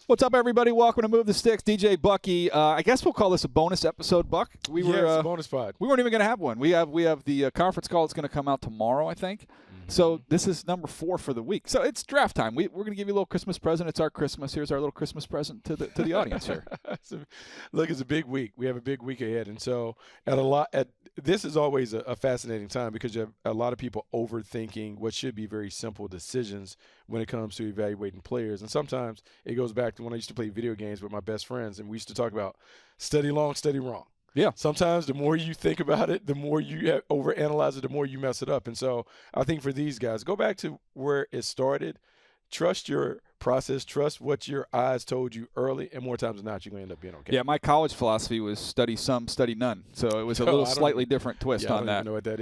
What's up, everybody? Welcome to Move the Sticks. DJ Bucky. I guess we'll call this a bonus episode, Buck. It's a bonus pod. We weren't even going to have one. We have the conference call that's going to come out tomorrow, I think. So this is number 4 for the week. So it's draft time. We're going to give you a little Christmas present. It's our Christmas. Here's our little Christmas present to the audience here. Look, it's a big week. We have a big week ahead, and so this is always a fascinating time because you have a lot of people overthinking what should be very simple decisions when it comes to evaluating players. And sometimes it goes back to when I used to play video games with my best friends, and we used to talk about study long, study wrong. Yeah. Sometimes the more you think about it, the more you overanalyze it, the more you mess it up. And so I think for these guys, go back to where it started. Trust your process. Trust what your eyes told you early, and more times than not, you're going to end up being okay. Yeah, my college philosophy was study some, study none. So it was a little slightly different twist on that. I don't even know what that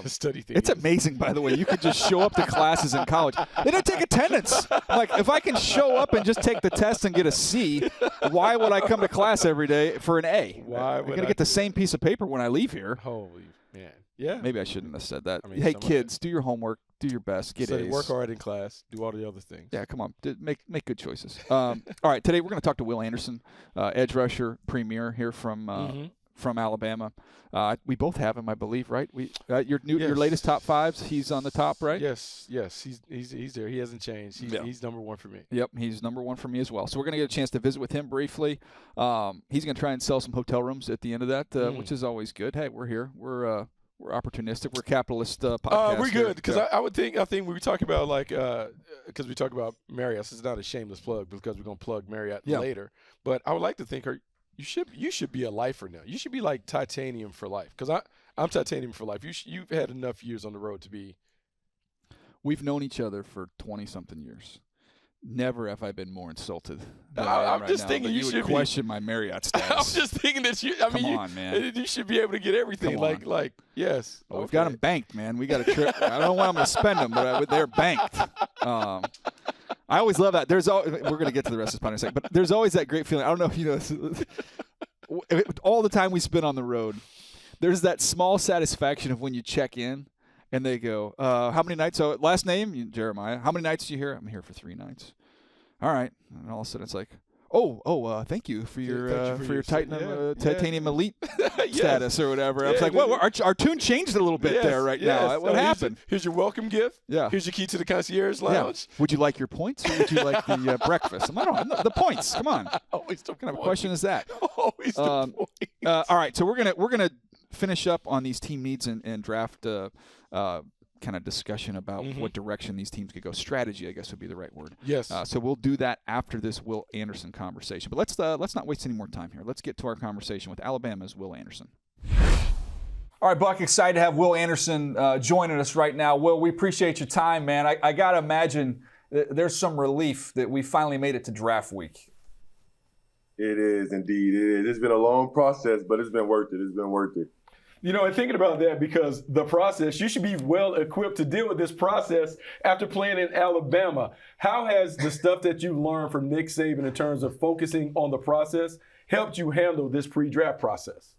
is. Study things. It's amazing, by the way. You could just show up to classes in college. They don't take attendance. Like, if I can show up and just take the test and get a C, why would I come to class every day for an A? Why I'm going to get the same piece of paper when I leave here. Holy man. Yeah. Maybe I shouldn't have said that. I mean, hey, kids, do your homework. Do your best. Get A's. Work hard in class. Do all the other things. Yeah, come on. Make good choices. All right, today we're going to talk to Will Anderson, edge rusher, premier here from Alabama. We both have him, I believe, right? Your latest top 5s. He's on the top, right? Yes. He's there. He hasn't changed. He's number 1 for me. Yep, he's number 1 for me as well. So we're going to get a chance to visit with him briefly. He's going to try and sell some hotel rooms at the end of that, which is always good. Hey, we're here. We're opportunistic. We're capitalist podcast. We're good because I think we talk about because we talk about Marriott. It's not a shameless plug because we're gonna plug Marriott later. But I would like to think you should be a lifer now. You should be like titanium for life because I'm titanium for life. You've had enough years on the road to be. We've known each other for 20-something years. Never have I been more insulted. I'm just thinking you should question my Marriott status. I'm just thinking that Come on, man. You should be able to get everything. Like yes. Well, we've got them banked, man. We got a trip. I don't know when I'm going to spend them, but they're banked. I always love that. We're going to get to the rest of this podcast in a second, but there's always that great feeling. I don't know if you know this. All the time we spend on the road, there's that small satisfaction of when you check in. And they go, how many nights? So last name, Jeremiah. How many nights do you here? I'm here for 3 nights. All right. And all of a sudden it's like, thank you for your titanium elite status or whatever. I was like, well, our tune changed a little bit there now. What happened? Here's your welcome gift. Yeah. Here's your key to the concierge lounge. Yeah. Would you like your points or would you like the breakfast? The points. Come on. Always the what kind of a question is that? Always the points. All right. So we're gonna finish up on these team needs and draft kind of discussion about what direction these teams could go. Strategy, I guess, would be the right word. Yes. So we'll do that after this Will Anderson conversation. But let's not waste any more time here. Let's get to our conversation with Alabama's Will Anderson. All right, Buck, excited to have Will Anderson joining us right now. Will, we appreciate your time, man. I got to imagine there's some relief that we finally made it to draft week. It is indeed. It is. It's been a long process, but it's been worth it. It's been worth it. You know, and thinking about that, because the process, you should be well equipped to deal with this process after playing in Alabama. How has the stuff that you learned from Nick Saban in terms of focusing on the process helped you handle this pre-draft process?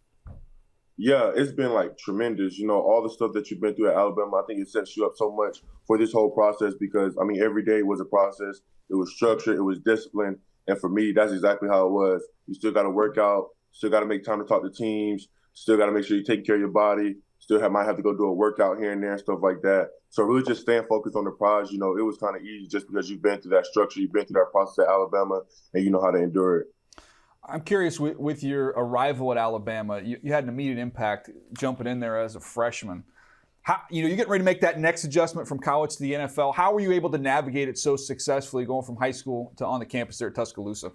Yeah, it's been tremendous. You know, all the stuff that you've been through at Alabama, I think it sets you up so much for this whole process because, every day was a process. It was structured. It was disciplined. And for me, that's exactly how it was. You still got to work out, still got to make time to talk to teams, still got to make sure you're taking care of your body, might have to go do a workout here and there and stuff like that. So really just staying focused on the prize, it was kind of easy just because you've been through that structure, you've been through that process at Alabama, and you know how to endure it. I'm curious, with your arrival at Alabama, you had an immediate impact jumping in there as a freshman. How, you're getting ready to make that next adjustment from college to the NFL. How were you able to navigate it so successfully going from high school to on the campus there at Tuscaloosa?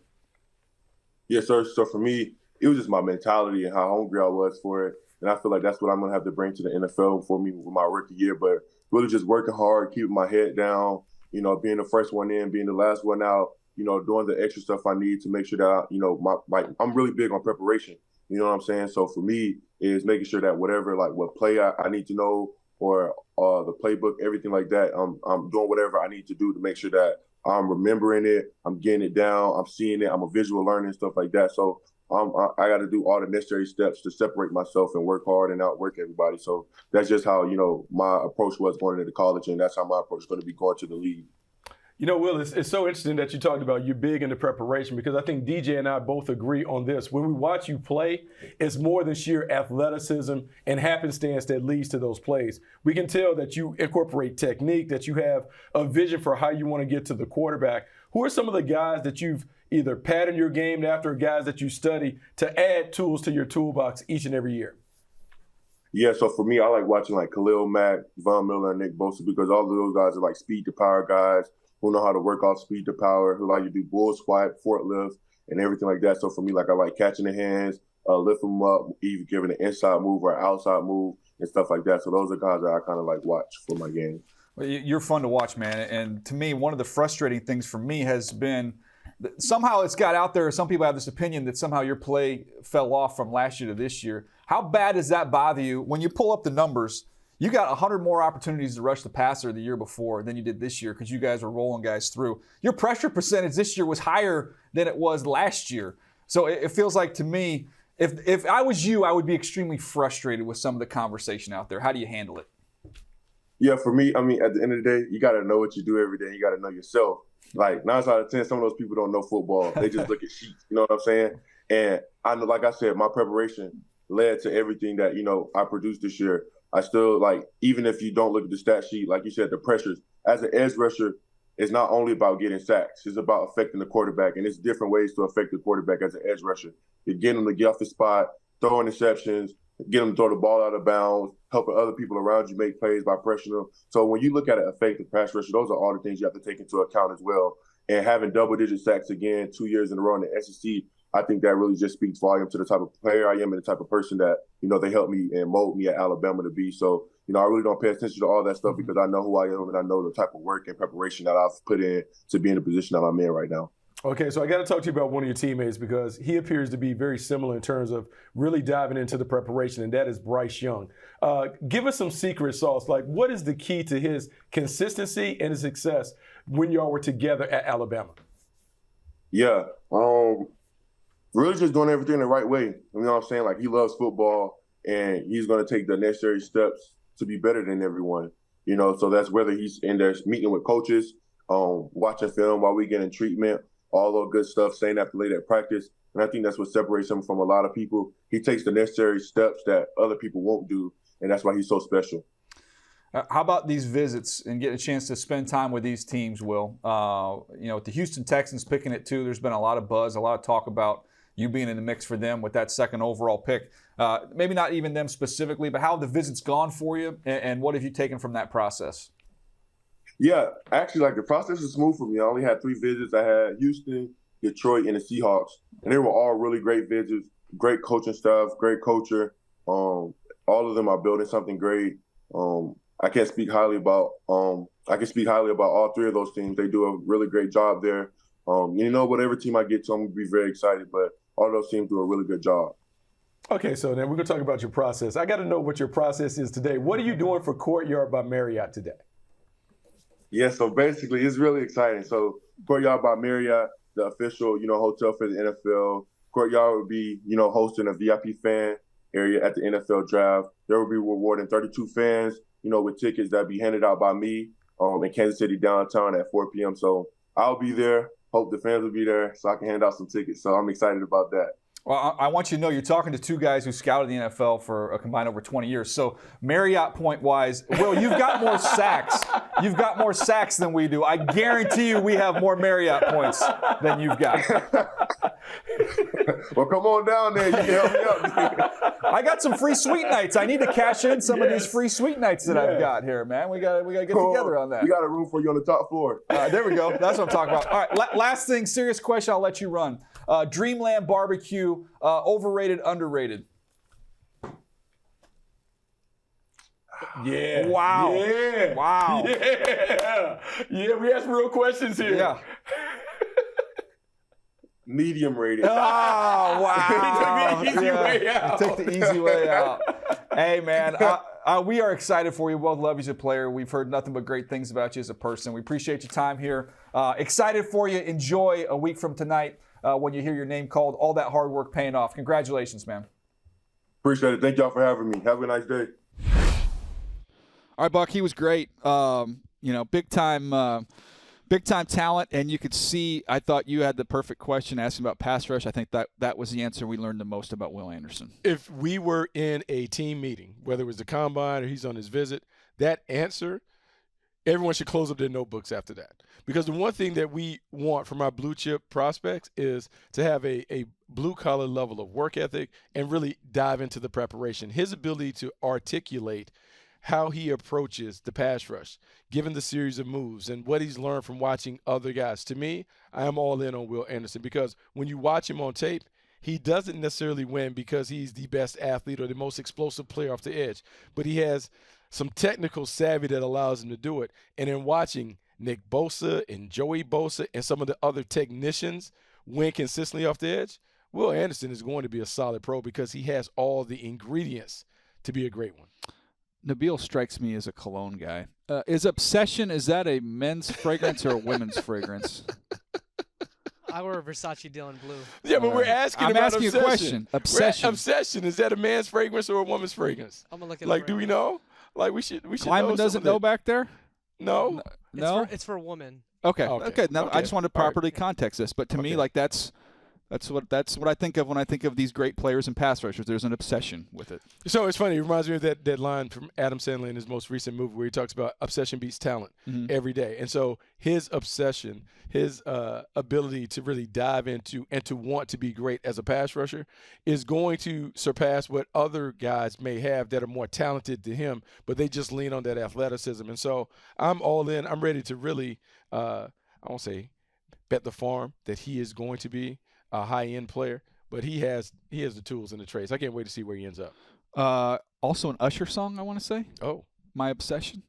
Yeah, sir. So for me, it was just my mentality and how hungry I was for it. And I feel like that's what I'm going to have to bring to the NFL for me with my rookie year. But really just working hard, keeping my head down, being the first one in, being the last one out, doing the extra stuff I need to make sure that, I'm really big on preparation. You know what I'm saying? So for me is making sure that whatever, what play I need to know or the playbook, everything like that, I'm doing whatever I need to do to make sure that I'm remembering it, I'm getting it down, I'm seeing it, I'm a visual learner and stuff like that. So I got to do all the necessary steps to separate myself and work hard and outwork everybody. So that's just how, my approach was going into college, and that's how my approach is going to be going to the league. You know, Will, it's so interesting that you talked about you're big into preparation, because I think DJ and I both agree on this. When we watch you play, it's more than sheer athleticism and happenstance that leads to those plays. We can tell that you incorporate technique, that you have a vision for how you want to get to the quarterback. Who are some of the guys that you've either patterned your game after, guys that you study to add tools to your toolbox each and every year? Yeah, so for me, I like watching like Khalil Mack, Von Miller, and Nick Bosa, because all of those guys are like speed to power guys who know how to work off speed to power, who like to do bull squat, forklift, and everything like that. So for me, like I like catching the hands, lift them up, either giving an inside move or an outside move and stuff like that. So those are guys that I kind of like watch for my game. Well, you're fun to watch, man. And to me, one of the frustrating things for me has been somehow it's got out there. Some people have this opinion that somehow your play fell off from last year to this year. How bad does that bother you when you pull up the numbers? You got 100 more opportunities to rush the passer the year before than you did this year because you guys were rolling guys through. Your pressure percentage this year was higher than it was last year. So it feels like to me, if I was you, I would be extremely frustrated with some of the conversation out there. How do you handle it? Yeah, for me, I mean, at the end of the day, you got to know what you do every day. You got to know yourself. Like 9 out of 10, some of those people don't know football. They just look at sheets. You know what I'm saying? And I know, like I said, my preparation led to everything that, I produced this year. I still, like, even if you don't look at the stat sheet, like you said, the pressures, as an edge rusher, it's not only about getting sacks. It's about affecting the quarterback, and it's different ways to affect the quarterback as an edge rusher. You're getting them to get off the spot, throw interceptions, get them to throw the ball out of bounds, helping other people around you make plays by pressuring them. So when you look at an effective pass rusher, those are all the things you have to take into account as well. And having double-digit sacks again 2 years in a row in the SEC, I think that really just speaks volume to the type of player I am and the type of person that, they helped me and mold me at Alabama to be. So, I really don't pay attention to all that stuff because I know who I am and I know the type of work and preparation that I've put in to be in the position that I'm in right now. Okay, so I got to talk to you about one of your teammates because he appears to be very similar in terms of really diving into the preparation, and that is Bryce Young. Give us some secret sauce. Like, what is the key to his consistency and his success when y'all were together at Alabama? Yeah, really just doing everything the right way. You know what I'm saying? Like, he loves football, and he's going to take the necessary steps to be better than everyone. So that's whether he's in there meeting with coaches, watching film while we getting treatment, all the good stuff, staying up late at practice. And I think that's what separates him from a lot of people. He takes the necessary steps that other people won't do, and that's why he's so special. How about these visits and getting a chance to spend time with these teams, Will? With the Houston Texans picking it too, there's been a lot of buzz, a lot of talk about you being in the mix for them with that second overall pick. Maybe not even them specifically, but how have the visits gone for you, and what have you taken from that process? Yeah, actually, the process is smooth for me. I only had 3 visits. I had Houston, Detroit, and the Seahawks, and they were all really great visits, great coaching staff, great coacher. All of them are building something great. I can speak highly about all 3 of those teams. They do a really great job there. Whatever team I get to, I'm going to be very excited, but all those teams do a really good job. Okay, so then we're going to talk about your process. I got to know what your process is today. What are you doing for Courtyard by Marriott today? Yeah, so basically it's really exciting. So Courtyard by Marriott, the official, hotel for the NFL. Courtyard will be, hosting a VIP fan area at the NFL draft. They will be rewarding 32 fans, with tickets that be handed out by me in Kansas City downtown at 4 p.m. So I'll be there. Hope the fans will be there so I can hand out some tickets. So I'm excited about that. Well, I want you to know you're talking to 2 guys who scouted the NFL for a combined over 20 years. So Marriott point-wise, Will, you've got more sacks. You've got more sacks than we do. I guarantee you we have more Marriott points than you've got. Well, come on down there. You can help me out. I got some free sweet nights. I need to cash in some of these free sweet nights that I've got here, man. We got to get together on that. We got a room for you on the top floor. There we go. That's what I'm talking about. All right, last thing, serious question. I'll let you run. Dreamland Barbecue, overrated, underrated? Yeah. Wow. Yeah. Wow. Yeah. Yeah, we ask real questions here. Yeah. Medium rated. Oh, wow. He took the easy way out. Took the easy way out. Hey, man, we are excited for you. Both love you as a player. We've heard nothing but great things about you as a person. We appreciate your time here. Excited for you. Enjoy a week from tonight when you hear your name called. All that hard work paying off. Congratulations, man. Appreciate it. Thank y'all for having me. Have a nice day. All right, Buck, he was great. Big time Big-time talent, and you could see, I thought you had the perfect question asking about pass rush. I think that was the answer we learned the most about Will Anderson. If we were in a team meeting, whether it was the combine or he's on his visit, that answer, everyone should close up their notebooks after that. Because the one thing that we want from our blue chip prospects is to have a blue-collar level of work ethic and really dive into the preparation. His ability to articulate how he approaches the pass rush, given the series of moves and what he's learned from watching other guys. To me, I am all in on Will Anderson because when you watch him on tape, he doesn't necessarily win because he's the best athlete or the most explosive player off the edge, but he has some technical savvy that allows him to do it. And in watching Nick Bosa and Joey Bosa and some of the other technicians win consistently off the edge, Will Anderson is going to be a solid pro because he has all the ingredients to be a great one. Nabil strikes me as a cologne guy. Is Obsession, is that a men's fragrance or a women's fragrance? I wear a Versace Dylan Blue. Yeah, but we're asking I'm about asking Obsession. a question. Obsession. Obsession, is that a man's fragrance or a woman's fragrance? I'm gonna look at Like, it do right we now. know? Like, we should Kleiman know doesn't know back there? No? No? It's for a woman. Okay. Okay. No, Okay. I just wanted to All right. properly context this, but to me, Okay. like that's what I think of when I think of these great players and pass rushers. There's an obsession with it. So it's funny. It reminds me of that line from Adam Sandler in his most recent movie where he talks about obsession beats talent every day. And so his obsession, his ability to really dive into and to want to be great as a pass rusher is going to surpass what other guys may have that are more talented to him, but they just lean on that athleticism. And so I'm all in. I'm ready to really, I won't say bet the farm that he is going to be a high-end player, but he has the tools and the traits. I can't wait to see where he ends up. Also an Usher song, I want to say. Oh, My Obsession.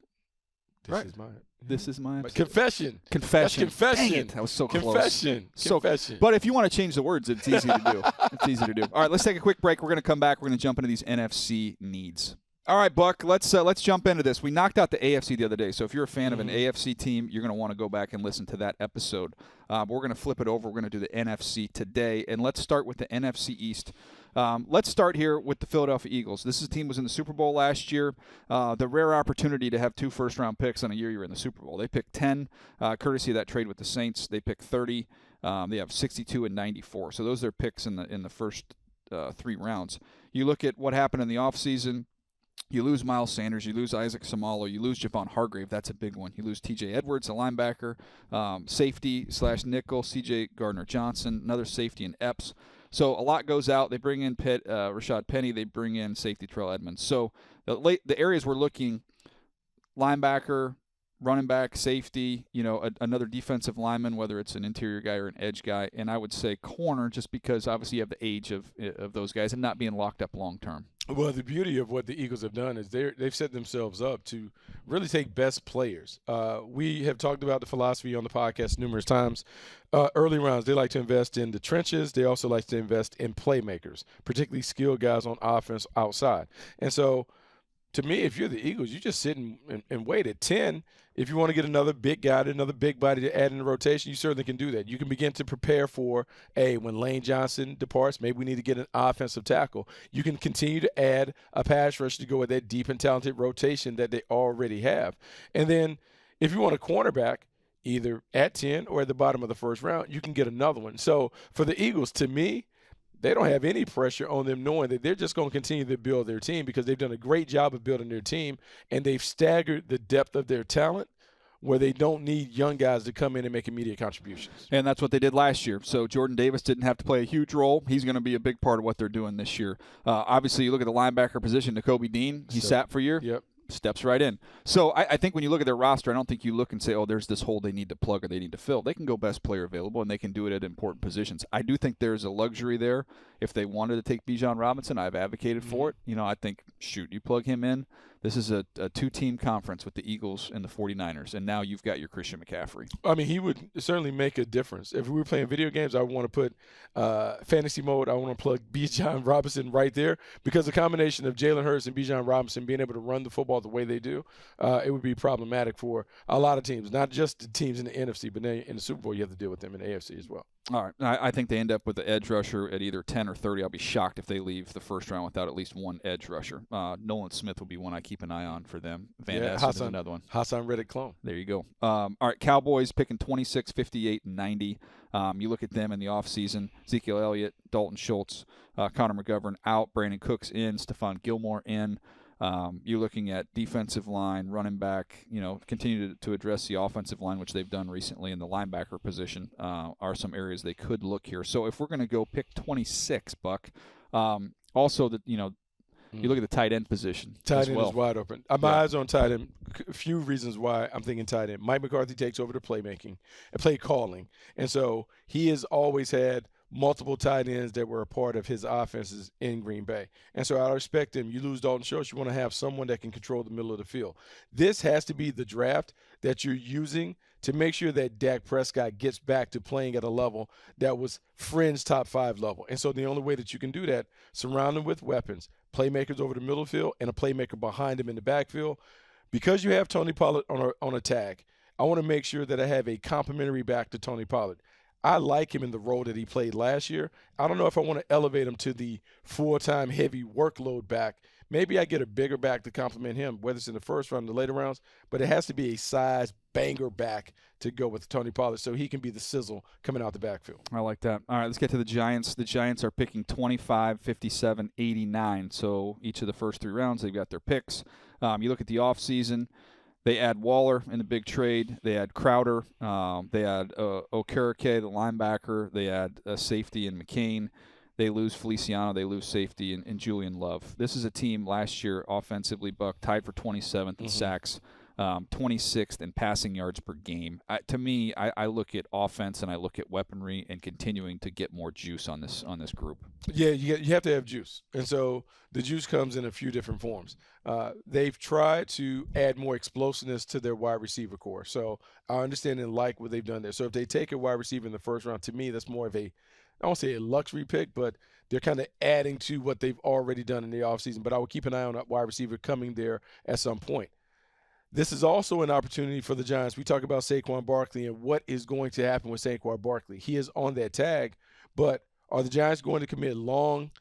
this is mine. This is my obsession. Confession. Confession. That's confession. Dang it, that was so close. Confession. So, Confession. but if you want to change the words, it's easy to do. It's easy to do. All right, let's take a quick break. We're going to come back. We're going to jump into these NFC needs. All right, Buck, let's jump into this. We knocked out the AFC the other day, so if you're a fan of an AFC team, you're going to want to go back and listen to that episode. We're going to flip it over. We're going to do the NFC today, and let's start with the NFC East. Let's start here with the Philadelphia Eagles. This is a team was in the Super Bowl last year. The rare opportunity to have 2 first-round picks on a year you're in the Super Bowl. They picked 10, courtesy of that trade with the Saints. They picked 30. They have 62 and 94. So those are picks in the first 3 rounds. You look at what happened in the offseason. You lose Miles Sanders. You lose Isaac Samalo. You lose Javon Hargrave. That's a big one. You lose T.J. Edwards, a linebacker, safety/nickel, C.J. Gardner-Johnson, another safety in Epps. So a lot goes out. They bring in Rashad Penny. They bring in safety Terrell Edmonds. So the areas we're looking, linebacker, running back, safety, another defensive lineman, whether it's an interior guy or an edge guy, and I would say corner just because obviously you have the age of those guys and not being locked up long term. Well, the beauty of what the Eagles have done is they've set themselves up to really take best players. We have talked about the philosophy on the podcast numerous times. Early rounds, they like to invest in the trenches. They also like to invest in playmakers, particularly skilled guys on offense outside. And so, to me, if you're the Eagles, you just sit and wait at 10. If you want to get another big guy, another big body to add in the rotation, you certainly can do that. You can begin to prepare for, when Lane Johnson departs, maybe we need to get an offensive tackle. You can continue to add a pass rush to go with that deep and talented rotation that they already have. And then if you want a cornerback, either at 10 or at the bottom of the first round, you can get another one. So for the Eagles, to me, they don't have any pressure on them knowing that they're just going to continue to build their team because they've done a great job of building their team, and they've staggered the depth of their talent where they don't need young guys to come in and make immediate contributions. And that's what they did last year. So Jordan Davis didn't have to play a huge role. He's going to be a big part of what they're doing this year. Obviously, you look at the linebacker position, Nakobe Dean. He sat for a year. Yep. Steps right in. So I think when you look at their roster, I don't think you look and say, oh, there's this hole they need to plug or they need to fill. They can go best player available, and they can do it at important positions. I do think there's a luxury there. If they wanted to take Bijan Robinson, I've advocated for it. I think, you plug him in. This is a 2-team conference with the Eagles and the 49ers, and now you've got your Christian McCaffrey. I mean, he would certainly make a difference. If we were playing video games, I would want to put fantasy mode. I want to plug Bijan Robinson right there because the combination of Jalen Hurts and Bijan Robinson being able to run the football the way they do, it would be problematic for a lot of teams, not just the teams in the NFC, but then in the Super Bowl you have to deal with them in the AFC as well. All right. I think they end up with the edge rusher at either 10 or or 30. I'll be shocked if they leave the first round without at least one edge rusher. Nolan Smith will be one I keep an eye on for them. Van Ness is another one. Hassan Reddick clone. There you go. All right, Cowboys picking 26, 58, and 90. You look at them in the offseason. Ezekiel Elliott, Dalton Schultz, Connor McGovern out, Brandon Cooks in, Stephon Gilmore in. You're looking at defensive line, running back, continue to address the offensive line, which they've done recently, in the linebacker position are some areas they could look here. So if we're going to go pick 26, Buck, also you look at the tight end position. Tight end is wide open. My eyes on tight end. A few reasons why I'm thinking tight end. Mike McCarthy takes over the playmaking and play calling. And so he has always had multiple tight ends that were a part of his offenses in Green Bay. And so I respect him. You lose Dalton Schultz, you want to have someone that can control the middle of the field. This has to be the draft that you're using to make sure that Dak Prescott gets back to playing at a level that was fringe top 5 level. And so the only way that you can do that, surround him with weapons, playmakers over the middle of the field, and a playmaker behind him in the backfield. Because you have Tony Pollard on a tag, I want to make sure that I have a complementary back to Tony Pollard. I like him in the role that he played last year. I don't know if I want to elevate him to the full-time heavy workload back. Maybe I get a bigger back to complement him, whether it's in the first round or the later rounds, but it has to be a size banger back to go with Tony Pollard so he can be the sizzle coming out the backfield. I like that. All right, let's get to the Giants. The Giants are picking 25, 57, 89. So each of the first 3 rounds, they've got their picks. You look at the offseason. They add Waller in the big trade. They add Crowder. They add Okereke, the linebacker. They add a safety in McCain. They lose Feliciano. They lose safety in Julian Love. This is a team last year offensively, Buck, tied for 27th in sacks, 26th in passing yards per game. To me, I look at offense and I look at weaponry and continuing to get more juice on this group. Yeah, you have to have juice. And so the juice comes in a few different forms. They've tried to add more explosiveness to their wide receiver core. So I understand and like what they've done there. So if they take a wide receiver in the first round, to me, that's more of I won't say a luxury pick, but they're kind of adding to what they've already done in the offseason. But I will keep an eye on that wide receiver coming there at some point. This is also an opportunity for the Giants. We talk about Saquon Barkley and what is going to happen with Saquon Barkley. He is on that tag, but are the Giants going to commit long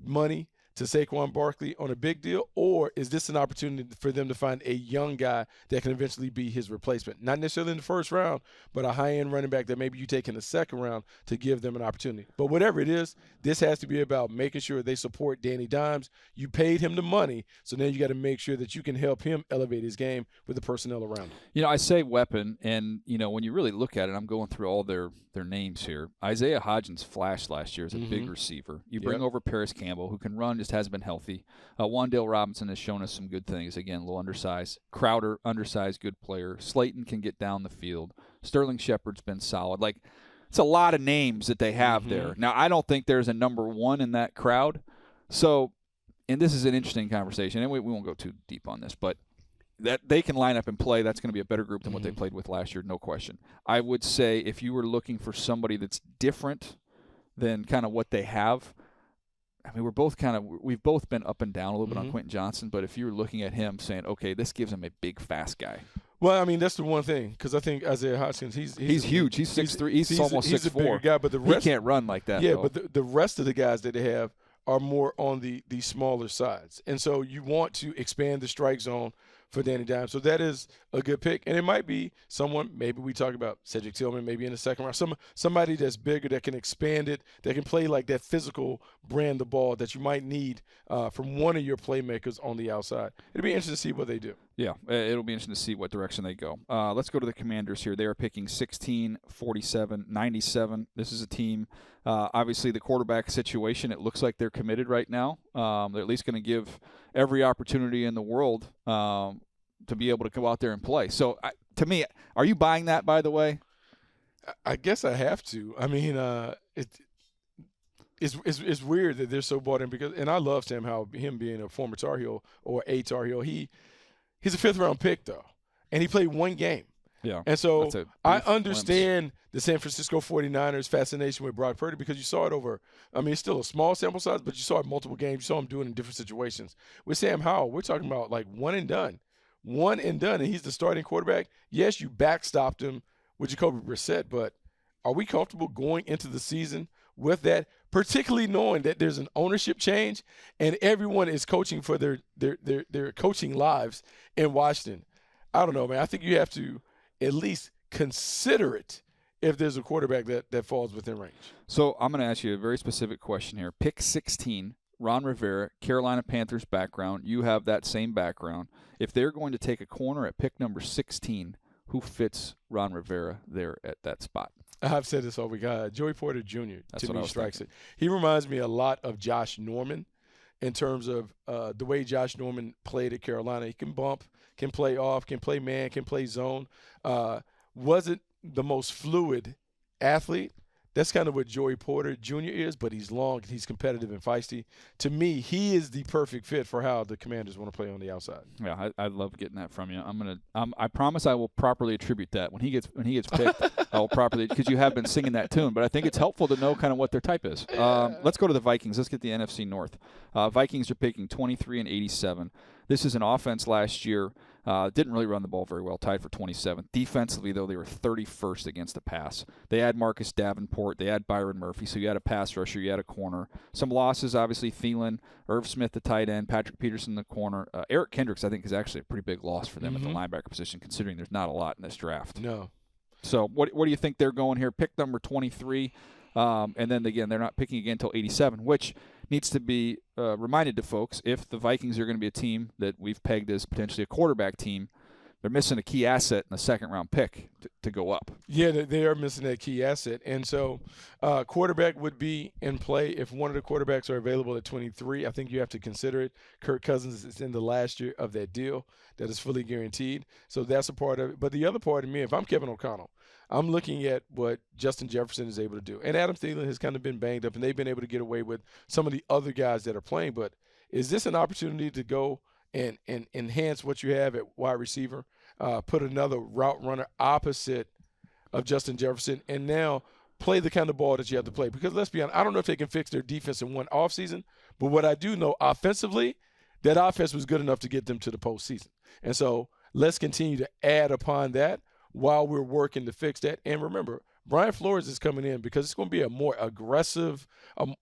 money to Saquon Barkley on a big deal, or is this an opportunity for them to find a young guy that can eventually be his replacement? Not necessarily in the first round, but a high-end running back that maybe you take in the second round to give them an opportunity. But whatever it is, this has to be about making sure they support Danny Dimes. You paid him the money, so now you got to make sure that you can help him elevate his game with the personnel around him. I say weapon, and, when you really look at it, I'm going through all their names here. Isaiah Hodgins flashed last year as a big receiver. You bring over Paris Campbell, who can run, just hasn't been healthy. Wan'Dale Robinson has shown us some good things. Again, a little undersized. Crowder, undersized, good player. Slayton can get down the field. Sterling Shepard's been solid. It's a lot of names that they have there. Now, I don't think there's a number one in that crowd. So, and this is an interesting conversation, and we won't go too deep on this, but that they can line up and play, that's going to be a better group than what they played with last year, no question. I would say if you were looking for somebody that's different than kind of what they have, we've both been up and down a little bit on Quentin Johnson, but if you were looking at him saying, okay, this gives him a big, fast guy. Well, that's the one thing, because I think Isaiah Hodgins, he's huge. He's 6'3". He's almost 6'4". He's a bigger guy, but the rest, he can't run like that. Yeah, though. but the rest of the guys that they have are more on the smaller sides. And so you want to expand the strike zone for Danny Dimes. So that is a good pick. And it might be someone, maybe we talk about Cedric Tillman, maybe in the second round, somebody that's bigger, that can expand it, that can play like that physical brand of ball that you might need from one of your playmakers on the outside. It'll be interesting to see what they do. Yeah, it'll be interesting to see what direction they go. Let's go to the Commanders here. They are picking 16, 47, 97. This is a team, obviously the quarterback situation, it looks like they're committed right now. They're at least going to give every opportunity in the world to be able to go out there and play. So, to me, are you buying that, by the way? I guess I have to. It's weird that they're so bought in, and I love Sam Howell, him being a former Tar Heel or a Tar Heel. He's a fifth-round pick, though, and he played one game. Yeah. And so I understand the San Francisco 49ers fascination with Brock Purdy, because you saw it over – it's still a small sample size, but you saw it multiple games. You saw him doing it in different situations. With Sam Howell, we're talking about like one and done, and he's the starting quarterback. Yes, you backstopped him with Jacoby Brissett, but are we comfortable going into the season with that, particularly knowing that there's an ownership change and everyone is coaching for their coaching lives in Washington. I don't know, man. I think you have to at least consider it if there's a quarterback that falls within range. So I'm going to ask you a very specific question here. Pick 16, Ron Rivera, Carolina Panthers background. You have that same background. If they're going to take a corner at pick number 16, who fits Ron Rivera there at that spot? I've said this all week. Joey Porter Jr. That's to what I me was strikes thinking. it. He reminds me a lot of Josh Norman in terms of the way Josh Norman played at Carolina. He can bump, can play off, can play man, can play zone. Wasn't the most fluid athlete. That's kind of what Joey Porter Jr. is, but he's long, he's competitive and feisty. To me, he is the perfect fit for how the Commanders want to play on the outside. Yeah, I love getting that from you. I promise I will properly attribute that when he gets picked. I will properly, because you have been singing that tune. But I think it's helpful to know kind of what their type is. Let's go to the Vikings. Let's get the NFC North. Vikings are picking 23 and 87. This is an offense last year. Didn't really run the ball very well, tied for 27th. Defensively, though, they were 31st against the pass. They had Marcus Davenport. They had Byron Murphy, so you had a pass rusher, you had a corner. Some losses, obviously, Thielen, Irv Smith, the tight end, Patrick Peterson, the corner. Eric Kendricks, I think, is actually a pretty big loss for them at the linebacker position, considering there's not a lot in this draft. No. So what do you think they're going here? Pick number 23, and then, again, they're not picking again until 87, which needs to be reminded to folks, if the Vikings are going to be a team that we've pegged as potentially a quarterback team, they're missing a key asset in the second-round pick to go up. Yeah, they are missing that key asset. And so quarterback would be in play if one of the quarterbacks are available at 23. I think you have to consider it. Kirk Cousins is in the last year of that deal that is fully guaranteed. So that's a part of it. But the other part of me, if I'm Kevin O'Connell, I'm looking at what Justin Jefferson is able to do. And Adam Thielen has kind of been banged up, and they've been able to get away with some of the other guys that are playing. But is this an opportunity to go and enhance what you have at wide receiver, put another route runner opposite of Justin Jefferson, and now play the kind of ball that you have to play? Because let's be honest, I don't know if they can fix their defense in one offseason, but what I do know offensively, that offense was good enough to get them to the postseason. And so let's continue to add upon that while we're working to fix that. And remember, Brian Flores is coming in because it's going to be a more aggressive,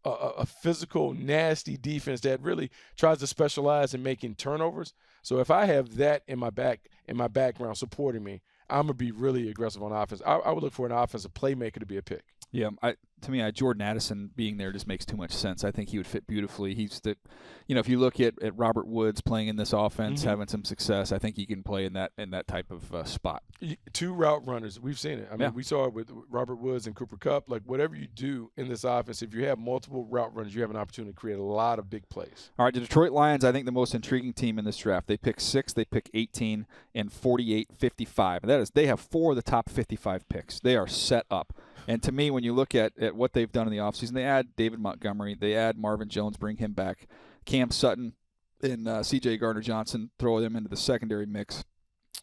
a physical, nasty defense that really tries to specialize in making turnovers. So if I have that in my background supporting me, I'm going to be really aggressive on offense. I would look for an offensive playmaker to be a pick. Yeah, to me, Jordan Addison being there just makes too much sense. I think he would fit beautifully. He's the, if you look at Robert Woods playing in this offense, having some success, I think he can play in that type of spot. Two route runners, we've seen it. I mean, we saw it with Robert Woods and Cooper Kupp. Like, whatever you do in this offense, if you have multiple route runners, you have an opportunity to create a lot of big plays. All right, the Detroit Lions, I think the most intriguing team in this draft. They pick 6, they pick 18, and 48, 55. And that is, they have 4 of the top 55 picks. They are set up. And to me, when you look at what they've done in the offseason, they add David Montgomery, they add Marvin Jones, bring him back, Cam Sutton and C.J. Gardner-Johnson, throw them into the secondary mix.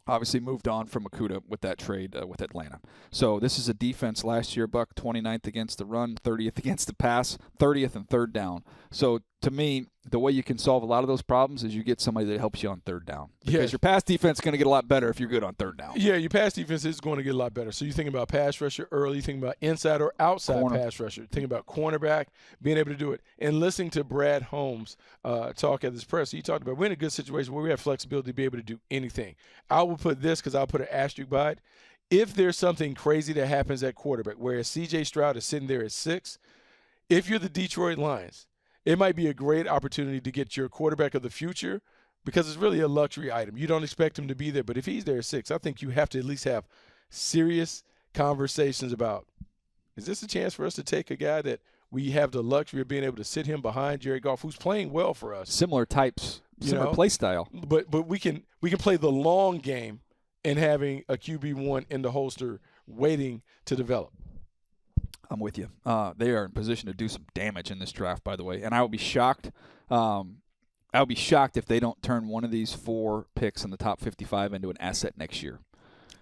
Obviously moved on from Okudah with that trade with Atlanta. So this is a defense last year, Buck, 29th against the run, 30th against the pass, 30th and third down. So to me, the way you can solve a lot of those problems is you get somebody that helps you on third down. Because your pass defense is going to get a lot better if you're good on third down. Yeah, your pass defense is going to get a lot better. So you think about pass rusher early, you think about inside or outside pass rusher, think about cornerback, being able to do it. And listening to Brad Holmes talk at this press, he talked about we're in a good situation where we have flexibility to be able to do anything. I will put this because I'll put an asterisk by it. If there's something crazy that happens at quarterback, whereas C.J. Stroud is sitting there at 6, if you're the Detroit Lions, it might be a great opportunity to get your quarterback of the future because it's really a luxury item. You don't expect him to be there, but if he's there at 6, I think you have to at least have serious conversations about, is this a chance for us to take a guy that we have the luxury of being able to sit him behind Jared Goff, who's playing well for us? Similar types, similar play style. But we can play the long game and having a QB1 in the holster waiting to develop. I'm with you. They are in position to do some damage in this draft, by the way. And I would be shocked. I would be shocked if they don't turn one of these 4 picks in the top 55 into an asset next year.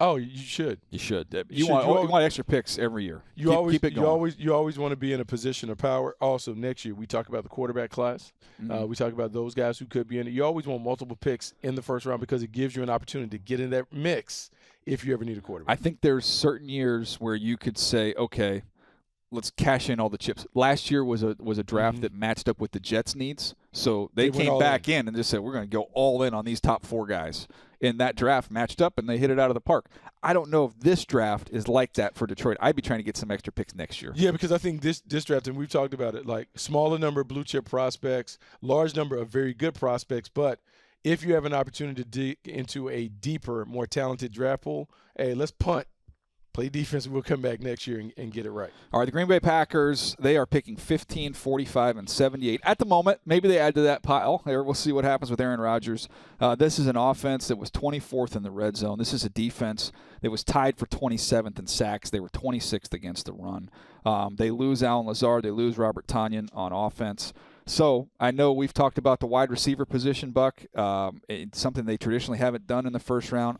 Oh, you should. You should. You want extra picks every year. You keep it going. You always want to be in a position of power. Also, next year we talk about the quarterback class. We talk about those guys who could be in it. You always want multiple picks in the first round because it gives you an opportunity to get in that mix if you ever need a quarterback. I think there's certain years where you could say, okay, let's cash in all the chips. Last year was a draft that matched up with the Jets' needs, so they came back in and just said we're going to go all in on these top 4 guys. And that draft matched up, and they hit it out of the park. I don't know if this draft is like that for Detroit. I'd be trying to get some extra picks next year. Yeah, because I think this draft, and we've talked about it, like smaller number of blue chip prospects, large number of very good prospects, but if you have an opportunity to dig into a deeper, more talented draft pool, hey, let's punt. Play defense, and we'll come back next year and get it right. All right, the Green Bay Packers, they are picking 15, 45, and 78. At the moment, maybe they add to that pile. We'll see what happens with Aaron Rodgers. This is an offense that was 24th in the red zone. This is a defense that was tied for 27th in sacks. They were 26th against the run. They lose Alan Lazard. They lose Robert Tonyan on offense. So I know we've talked about the wide receiver position, Buck. It's something they traditionally haven't done in the first round.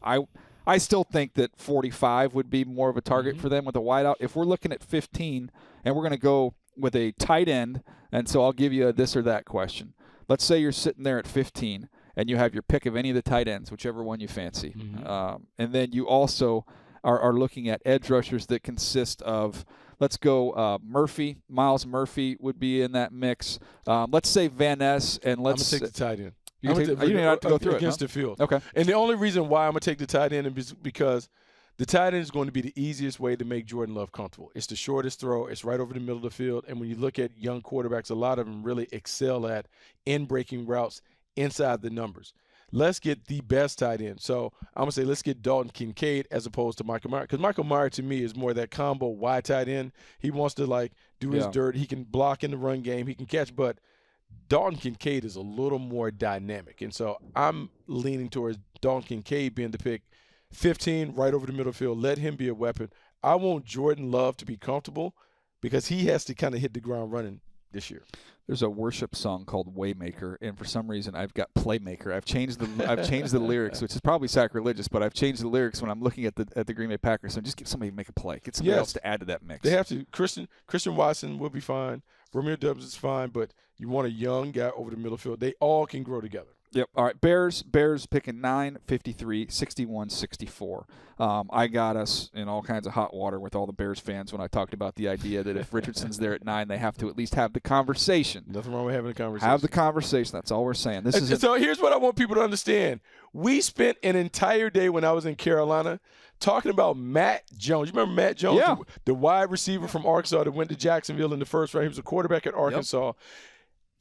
I still think that 45 would be more of a target for them with a wideout. If we're looking at 15 and we're going to go with a tight end, and so I'll give you a this or that question. Let's say you're sitting there at 15 and you have your pick of any of the tight ends, whichever one you fancy. And then you also are looking at edge rushers that consist of, let's go Murphy. Miles Murphy would be in that mix. Let's say Van Ness, and let's I'm going to take the tight end. You didn't have to go through against it, the field. Okay. And the only reason why I'm going to take the tight end is because the tight end is going to be the easiest way to make Jordan Love comfortable. It's the shortest throw. It's right over the middle of the field. And when you look at young quarterbacks, a lot of them really excel at in-breaking routes inside the numbers. Let's get the best tight end. So I'm going to say let's get Dalton Kincaid as opposed to Michael Myers. Because Michael Myers, to me, is more that combo wide tight end. He wants to, do his dirt. He can block in the run game. He can catch. But Dalton Kincaid is a little more dynamic. And so I'm leaning towards Dalton Kincaid being the pick 15 right over the middle field. Let him be a weapon. I want Jordan Love to be comfortable because he has to kind of hit the ground running this year. There's a worship song called Waymaker, and for some reason I've got Playmaker. I've changed the lyrics, which is probably sacrilegious, but I've changed the lyrics when I'm looking at the Green Bay Packers. So just get somebody to make a play. Get somebody else to add to that mix. They have to. Christian Watson will be fine. Romeo Doubs is fine, but you want a young guy over the middle field. They all can grow together. Yep. All right. Bears picking 9, 53, 61, 64. I got us in all kinds of hot water with all the Bears fans when I talked about the idea that if Richardson's there at 9, they have to at least have the conversation. Nothing wrong with having a conversation. Have the conversation. That's all we're saying. So here's what I want people to understand. We spent an entire day when I was in Carolina talking about Matt Jones. You remember Matt Jones? Yeah. The wide receiver from Arkansas that went to Jacksonville in the first round. He was a quarterback at Arkansas. Yep.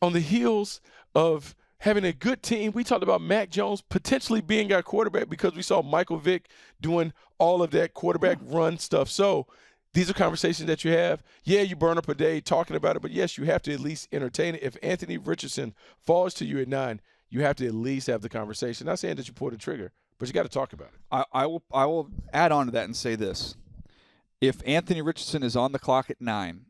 On the heels of having a good team, we talked about Mac Jones potentially being our quarterback because we saw Michael Vick doing all of that quarterback run stuff. So these are conversations that you have. Yeah, you burn up a day talking about it, but yes, you have to at least entertain it. If Anthony Richardson falls to you at 9, you have to at least have the conversation. Not saying that you pull the trigger, but you got to talk about it. I will add on to that and say this. If Anthony Richardson is on the clock at 9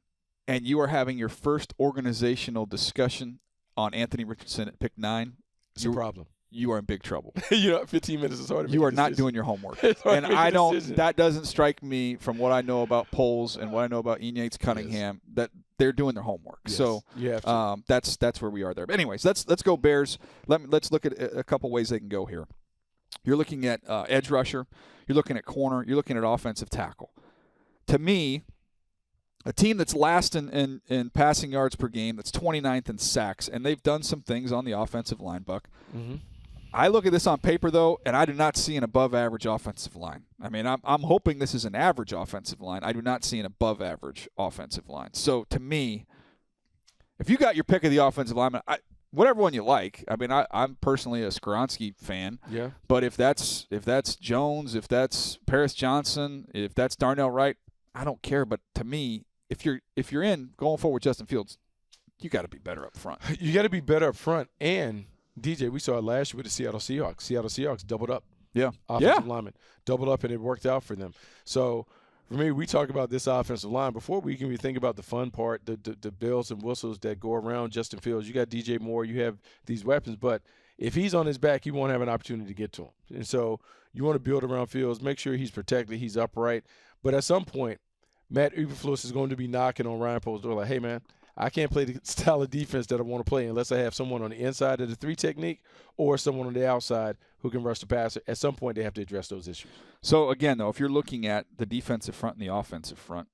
and you are having your first organizational discussion on Anthony Richardson at pick 9, it's a problem. You are in big trouble. 15 minutes is hard to make. You are not doing your homework. And I don't. That doesn't strike me from what I know about Poles and what I know about Ignatz Cunningham that they're doing their homework. Yes. So that's where we are there. But anyways, let's go Bears. Let's look at a couple ways they can go here. You're looking at edge rusher. You're looking at corner. You're looking at offensive tackle. To me, a team that's last in passing yards per game, that's 29th in sacks, and they've done some things on the offensive line, Buck. Mm-hmm. I look at this on paper, though, and I do not see an above-average offensive line. I mean, I'm hoping this is an average offensive line. I do not see an above-average offensive line. So, to me, if you got your pick of the offensive lineman, whatever one you like. I mean, I'm personally a Skoronski fan. Yeah. But if that's Jones, if that's Paris Johnson, if that's Darnell Wright, I don't care. But to me, if you're in going forward with Justin Fields, you got to be better up front. You got to be better up front. And DJ, we saw it last year with the Seattle Seahawks. Seattle Seahawks doubled up. Yeah. Offensive linemen doubled up, and it worked out for them. So, for me, we talk about this offensive line. Before we can even think about the fun part, the bells and whistles that go around Justin Fields, you got DJ Moore, you have these weapons. But if he's on his back, you won't have an opportunity to get to him. And so you want to build around Fields, make sure he's protected, he's upright. But at some point, Matt Eberflus is going to be knocking on Ryan Poles' door like, hey, man, I can't play the style of defense that I want to play unless I have someone on the inside of the 3 technique or someone on the outside who can rush the passer. At some point, they have to address those issues. So, again, though, if you're looking at the defensive front and the offensive front,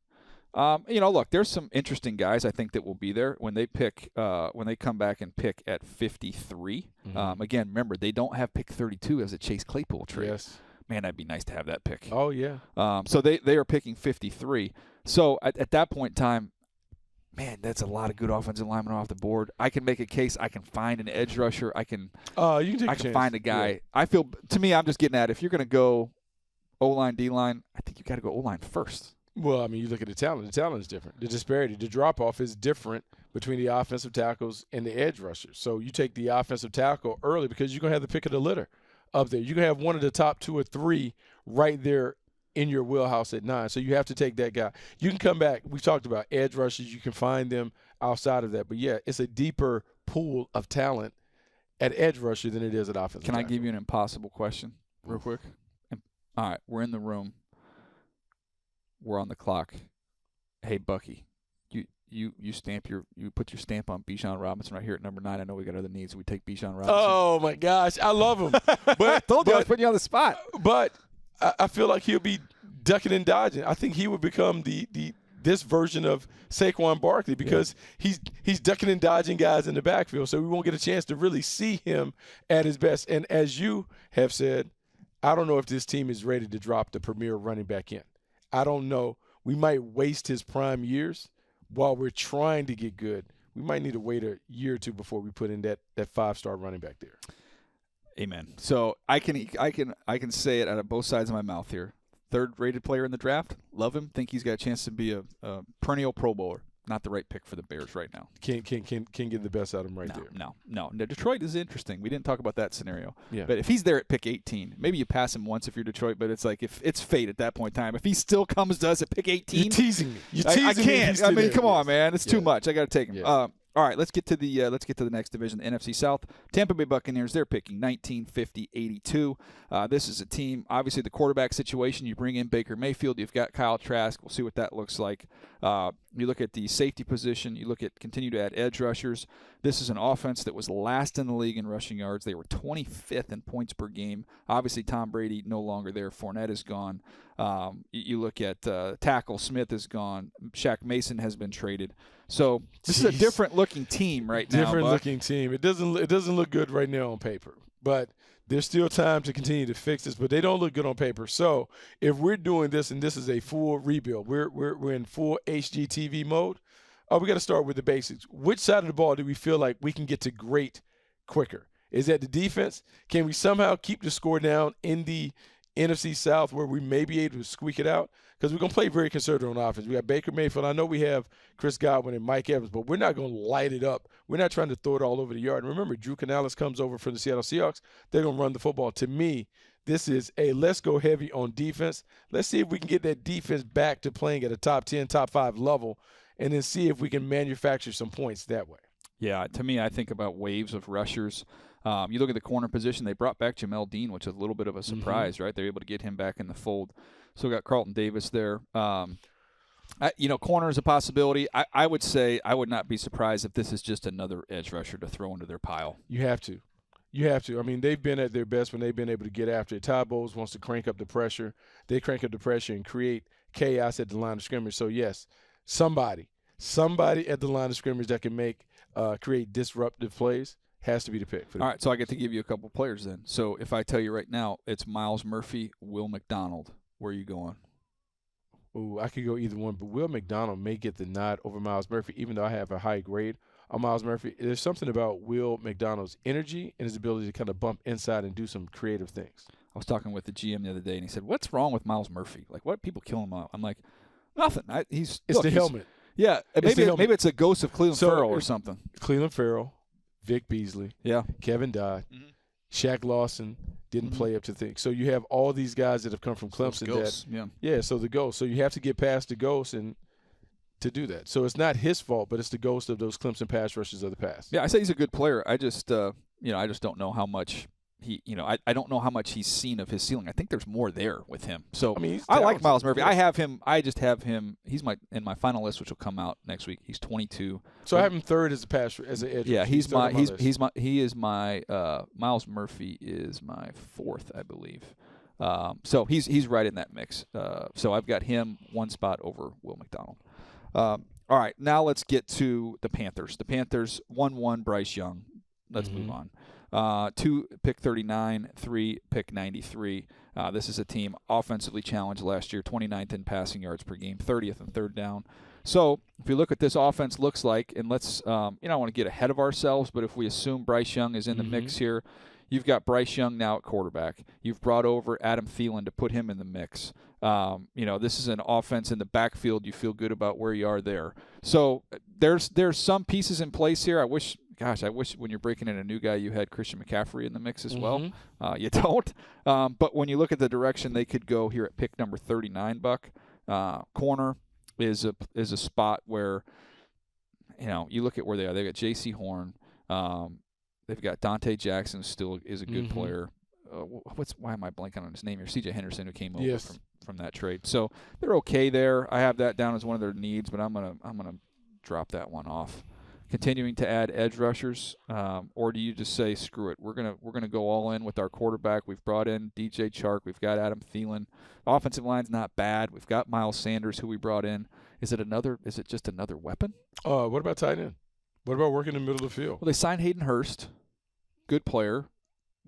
Look, there's some interesting guys I think that will be there when they come back and pick at 53. Mm-hmm. Again, remember, they don't have pick 32 as a Chase Claypool trade. Yes. Man, that'd be nice to have that pick. Oh, yeah. So they are picking 53. So at that point in time, man, that's a lot of good offensive linemen off the board. I can make a case. I can find an edge rusher. I can find a guy. Yeah. I'm just getting at, if you're going to go O-line, D-line, I think you got to go O-line first. Well, I mean, you look at the talent. The talent is different. The disparity, the drop-off is different between the offensive tackles and the edge rushers. So you take the offensive tackle early because you're going to have the pick of the litter up there. You're going to have one of the top 2 or 3 right there in your wheelhouse at 9. So you have to take that guy. You can come back. We've talked about edge rushers. You can find them outside of that. But, yeah, it's a deeper pool of talent at edge rusher than it is at offensive tackle. Can I give you an impossible question real quick? All right, we're in the room. We're on the clock. Hey, Bucky, you put your stamp on Bijan Robinson right here at number 9. I know we got other needs. We take Bijan Robinson. Oh, my gosh. I love him. But I told you I was putting you on the spot. But I feel like he'll be ducking and dodging. I think he would become this version of Saquon Barkley because he's ducking and dodging guys in the backfield, so we won't get a chance to really see him at his best. And as you have said, I don't know if this team is ready to drop the premier running back in. I don't know. We might waste his prime years while we're trying to get good. We might need to wait a year or 2 before we put in that 5-star running back there. Amen. So I can say it out of both sides of my mouth here. 3rd-rated player in the draft. Love him. Think he's got a chance to be a perennial Pro Bowler. Not the right pick for the Bears right now. Can't get the best out of him there. No. Detroit is interesting. We didn't talk about that scenario. Yeah. But if he's there at pick 18, maybe you pass him once if you're Detroit, but it's like if it's fate at that point in time. If he still comes to us at pick 18. You're teasing me. I can't. I mean, come on, man. It's too much. I got to take him. Yeah. All right, let's get to the next division, the NFC South. Tampa Bay Buccaneers, they're picking 1950-82. This is a team, obviously the quarterback situation. You bring in Baker Mayfield. You've got Kyle Trask. We'll see what that looks like. You look at the safety position. You continue to add edge rushers. This is an offense that was last in the league in rushing yards. They were 25th in points per game. Obviously, Tom Brady no longer there. Fournette is gone. You look at tackle. Smith is gone. Shaq Mason has been traded. So this is a different-looking team right now. Different-looking team. It doesn't look good right now on paper, but there's still time to continue to fix this. But they don't look good on paper. So if we're doing this and this is a full rebuild, we're in full HGTV mode. We got to start with the basics. Which side of the ball do we feel like we can get to great quicker? Is that the defense? Can we somehow keep the score down in the NFC South where we may be able to squeak it out? Because we're going to play very conservative on offense. We got Baker Mayfield. I know we have Chris Godwin and Mike Evans, but we're not going to light it up. We're not trying to throw it all over the yard. And remember, Drew Canales comes over from the Seattle Seahawks. They're going to run the football. To me, this is let's go heavy on defense. Let's see if we can get that defense back to playing at a top 10, top 5 level, and then see if we can manufacture some points that way. Yeah, to me, I think about waves of rushers. You look at the corner position. They brought back Jamel Dean, which is a little bit of a surprise, right? They're able to get him back in the fold. So we got Carlton Davis there. Corner is a possibility. I would say I would not be surprised if this is just another edge rusher to throw into their pile. You have to. I mean, they've been at their best when they've been able to get after it. Todd Bowles wants to crank up the pressure. They crank up the pressure and create chaos at the line of scrimmage. So, yes, somebody at the line of scrimmage that can create disruptive plays has to be the pick. All right, so I get to give you a couple players then. So if I tell you right now, it's Miles Murphy, Will McDonald. Where are you going? Ooh, I could go either one, but Will McDonald may get the nod over Miles Murphy, even though I have a high grade on Miles Murphy. There's something about Will McDonald's energy and his ability to kind of bump inside and do some creative things. I was talking with the GM the other day, and he said, "What's wrong with Miles Murphy? Like, what people kill him out?" I'm like, "Nothing. It's the helmet." Yeah, maybe it's a ghost of Cleveland Farrell or something. Cleveland Farrell, Vic Beasley, Kevin Dodd, Shaq Lawson didn't play up to things. So you have all these guys that have come from Clemson. So the ghost. So you have to get past the ghost and to do that. So it's not his fault, but it's the ghost of those Clemson pass rushers of the past. Yeah, I say he's a good player. I just don't know how much I don't know how much he's seen of his ceiling. I think there's more there with him. So I like Miles Murphy. I have him. I just have him. He's in my final list, which will come out next week. He's 22. So I have him third as an edge. Yeah, Miles Murphy is my fourth, I believe. So he's right in that mix. So I've got him one spot over Will McDonald. All right, now let's get to the Panthers. The Panthers 1-1 Bryce Young. Let's move on. 2 pick 39, 3 pick 93. This is a team offensively challenged last year, 29th in passing yards per game, 30th in third down. So if you look at this offense looks like, and let's, I don't want to get ahead of ourselves, but if we assume Bryce Young is in the mix here, you've got Bryce Young now at quarterback. You've brought over Adam Thielen to put him in the mix. This is an offense in the backfield. You feel good about where you are there. So there's some pieces in place here. I wish when you're breaking in a new guy, you had Christian McCaffrey in the mix as well. You don't. But when you look at the direction they could go here at pick number 39, Buck, corner is a spot where, you look at where they are. They've got J.C. Horn. They've got Dante Jackson, still is a good player. Why am I blanking on his name here? C.J. Henderson, who came over from that trade. So they're okay there. I have that down as one of their needs, but I'm gonna drop that one off. Continuing to add edge rushers, or do you just say screw it? We're gonna go all in with our quarterback. We've brought in DJ Chark. We've got Adam Thielen. Offensive line's not bad. We've got Miles Sanders, who we brought in. Is it just another weapon? What about tight end? What about working in the middle of the field? Well, they signed Hayden Hurst. Good player.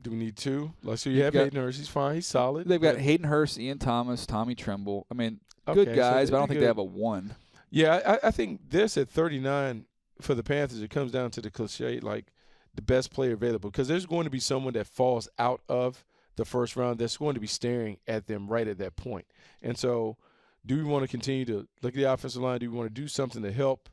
Do we need two? Let's say you have Hayden Hurst. He's fine. He's solid. They've got Hayden Hurst, Ian Thomas, Tommy Tremble. I mean, good guys, but I don't think they have a one. Yeah, I think this at 39 for the Panthers, it comes down to the cliche, like the best player available, because there's going to be someone that falls out of the first round that's going to be staring at them right at that point. And so do we want to continue to look at the offensive line? Do we want to do something to help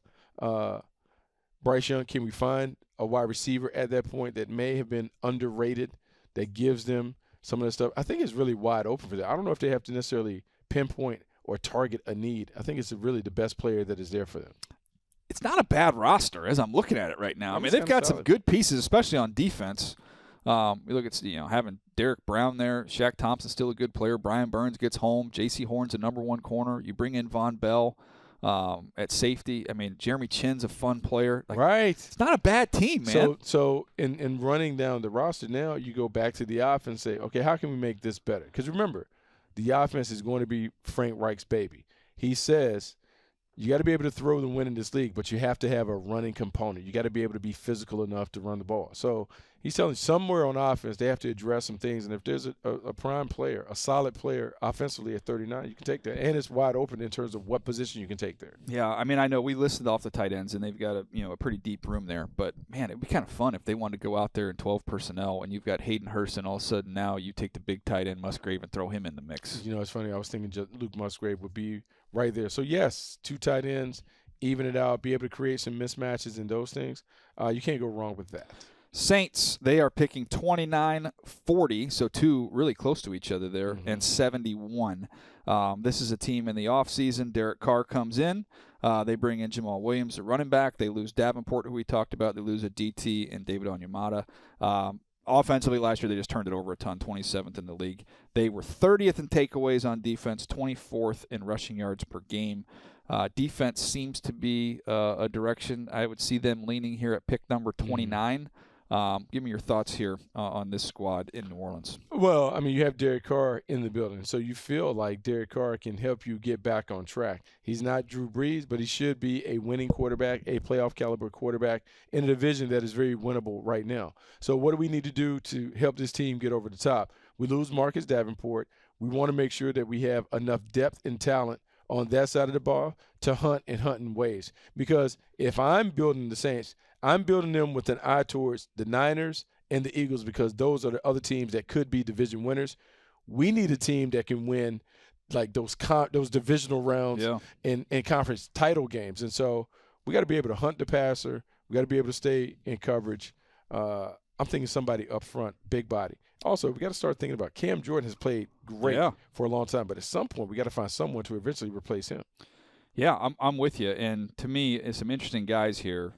Bryce Young? Can we find a wide receiver at that point that may have been underrated that gives them some of the stuff? I think it's really wide open for them. I don't know if they have to necessarily pinpoint or target a need. I think it's really the best player that is there for them. It's not a bad roster as I'm looking at it right now. I mean, they've got some good pieces, especially on defense. You look at having Derek Brown there. Shaq Thompson's still a good player. Brian Burns gets home. J.C. Horn's a number one corner. You bring in Von Bell at safety. I mean, Jeremy Chinn's a fun player. Right. It's not a bad team, man. So in running down the roster now, you go back to the offense and say, okay, how can we make this better? Because remember, the offense is going to be Frank Reich's baby. He says, you got to be able to throw and win in this league, but you have to have a running component. You got to be able to be physical enough to run the ball. So he's telling you somewhere on offense they have to address some things. And if there's a prime player, a solid player offensively at 39, you can take that. And it's wide open in terms of what position you can take there. Yeah, I mean, I know we listed off the tight ends, and they've got a pretty deep room there. But, man, it would be kind of fun if they wanted to go out there in 12 personnel, and you've got Hayden Hurst, and all of a sudden now you take the big tight end Musgrave and throw him in the mix. It's funny. I was thinking Luke Musgrave would be right there. So, yes, two tight ends, even it out, be able to create some mismatches and those things. You can't go wrong with that. Saints, they are picking 29, 40, so two really close to each other there, and 71. This is a team in the offseason. Derek Carr comes in. They bring in Jamal Williams, the running back. They lose Davenport, who we talked about. They lose a DT and David Onyemata. Offensively, last year they just turned it over a ton, 27th in the league. They were 30th in takeaways on defense, 24th in rushing yards per game. Defense seems to be a direction I would see them leaning here at pick number 29. Give me your thoughts here on this squad in New Orleans. Well, I mean, you have Derek Carr in the building, so you feel like Derek Carr can help you get back on track. He's not Drew Brees, but he should be a winning quarterback, a playoff caliber quarterback in a division that is very winnable right now. So what do we need to do to help this team get over the top? We lose Marcus Davenport. We want to make sure that we have enough depth and talent on that side of the ball to hunt in ways. Because if I'm building the Saints, I'm building them with an eye towards the Niners and the Eagles, because those are the other teams that could be division winners. We need a team that can win like those divisional rounds and conference title games. And so we got to be able to hunt the passer. We got to be able to stay in coverage. I'm thinking somebody up front, big body. Also, we got to start thinking about Cam Jordan has played great for a long time, but at some point we got to find someone to eventually replace him. Yeah, I'm with you. And to me, it's some interesting guys here.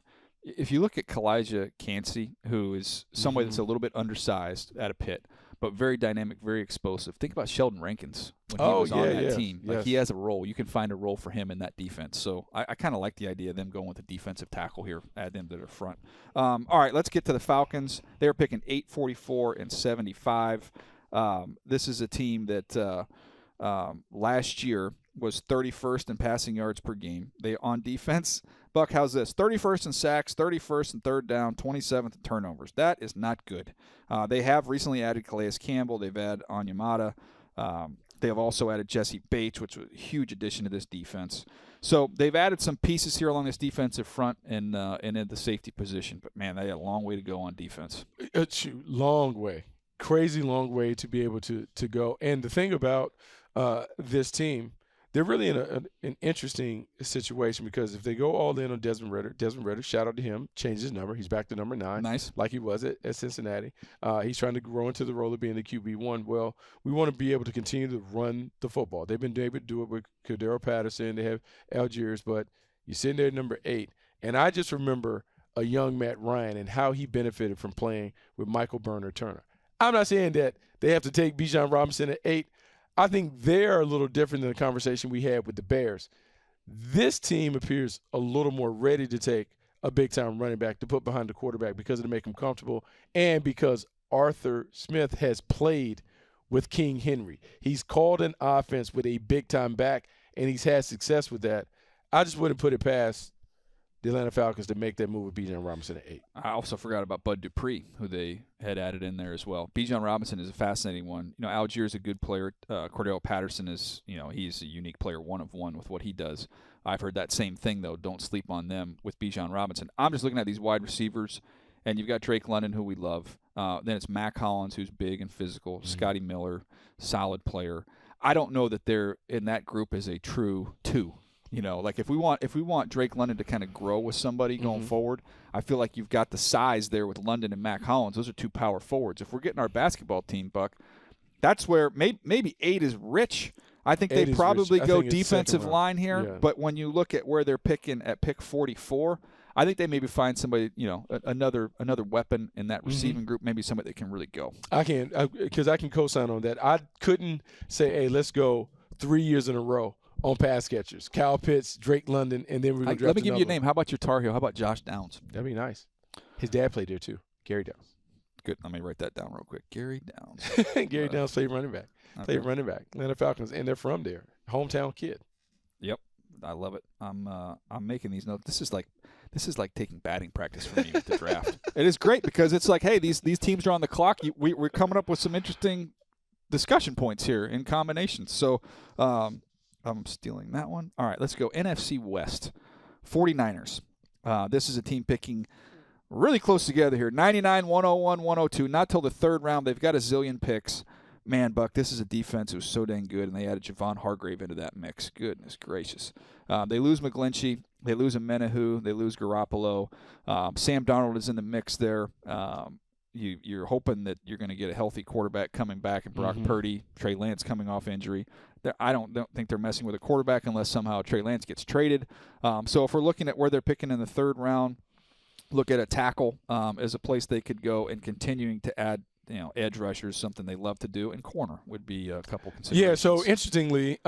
If you look at Kalijah Cansey, who is somebody that's a little bit undersized at a Pitt, but very dynamic, very explosive. Think about Sheldon Rankins when he was on that team. Like he has a role. You can find a role for him in that defense. So I kind of like the idea of them going with a defensive tackle here, add them to their front. All right, let's get to the Falcons. They're picking 8, 44, and 75. This is a team that last year was 31st in passing yards per game. They on defense, Buck, how's this? 31st in sacks, 31st in third down, 27th in turnovers. That is not good. They have recently added Calais Campbell. They've added Onyemata. They have also added Jesse Bates, which was a huge addition to this defense. So they've added some pieces here along this defensive front and in the safety position. But, man, they had a long way to go on defense. It's a long way. Crazy long way to be able to go. And the thing about this team, they're really in an interesting situation because if they go all in on Desmond Ritter, shout out to him, changed his number. He's back to number 9. Nice. Like he was at Cincinnati. He's trying to grow into the role of being the QB1. Well, we want to be able to continue to run the football. They've been able to do it with Cordero Patterson. They have Algiers, but you're sitting there at number 8. And I just remember a young Matt Ryan and how he benefited from playing with Michael Turner. I'm not saying that they have to take Bijan Robinson at 8. I think they're a little different than the conversation we had with the Bears. This team appears a little more ready to take a big-time running back to put behind the quarterback because it'll make him comfortable and because Arthur Smith has played with King Henry. He's called an offense with a big-time back, and he's had success with that. I just wouldn't put it past the Atlanta Falcons to make that move with Bijan Robinson at 8. I also forgot about Bud Dupree, who they had added in there as well. Bijan Robinson is a fascinating one. You know, Algier is a good player. Cordell Patterson is, he's a unique player, one of one with what he does. I've heard that same thing, though. Don't sleep on them with Bijan Robinson. I'm just looking at these wide receivers, and you've got Drake London, who we love. Then it's Mac Hollins, who's big and physical. Scotty Miller, solid player. I don't know that they're in that group as a true 2. Like if we want Drake London to kind of grow with somebody going forward, I feel like you've got the size there with London and Mac Hollins. Those are 2 power forwards. If we're getting our basketball team, Buck, that's where maybe 8 is rich. I think they probably go defensive line here, but when you look at where they're picking at pick 44, I think they maybe find somebody, another weapon in that receiving group, maybe somebody that can really go. I can co-sign on that. I couldn't say, hey, let's go 3 years in a row on pass catchers. Kyle Pitts, Drake London, and then we're going to draft Let me give you a name. How about your Tar Heel? How about Josh Downs? That'd be nice. His dad played there too, Gary Downs. Good. Let me write that down real quick. Gary Downs. Gary Downs played running back. Running back. Atlanta Falcons, and they're from there. Hometown kid. Yep. I love it. I'm making these notes. This is like taking batting practice for me with the draft. It is great because it's like, hey, these teams are on the clock. We're coming up with some interesting discussion points here in combinations. So I'm stealing that one. All right, let's go. NFC West, 49ers. This is a team picking really close together here. 99, 101, 102. Not till the third round. They've got a zillion picks. Man, Buck, this is a defense who's so dang good, and they added Javon Hargrave into that mix. Goodness gracious. They lose McGlinchey. They lose Amenahu. They lose Garoppolo. Sam Darnold is in the mix there. You're hoping that you're going to get a healthy quarterback coming back, and Brock Purdy, Trey Lance coming off injury. I don't think they're messing with a quarterback unless somehow Trey Lance gets traded. So if we're looking at where they're picking in the third round, look at a tackle as a place they could go, and continuing to add edge rushers, something they love to do, and corner would be a couple considerations. Yeah, so interestingly,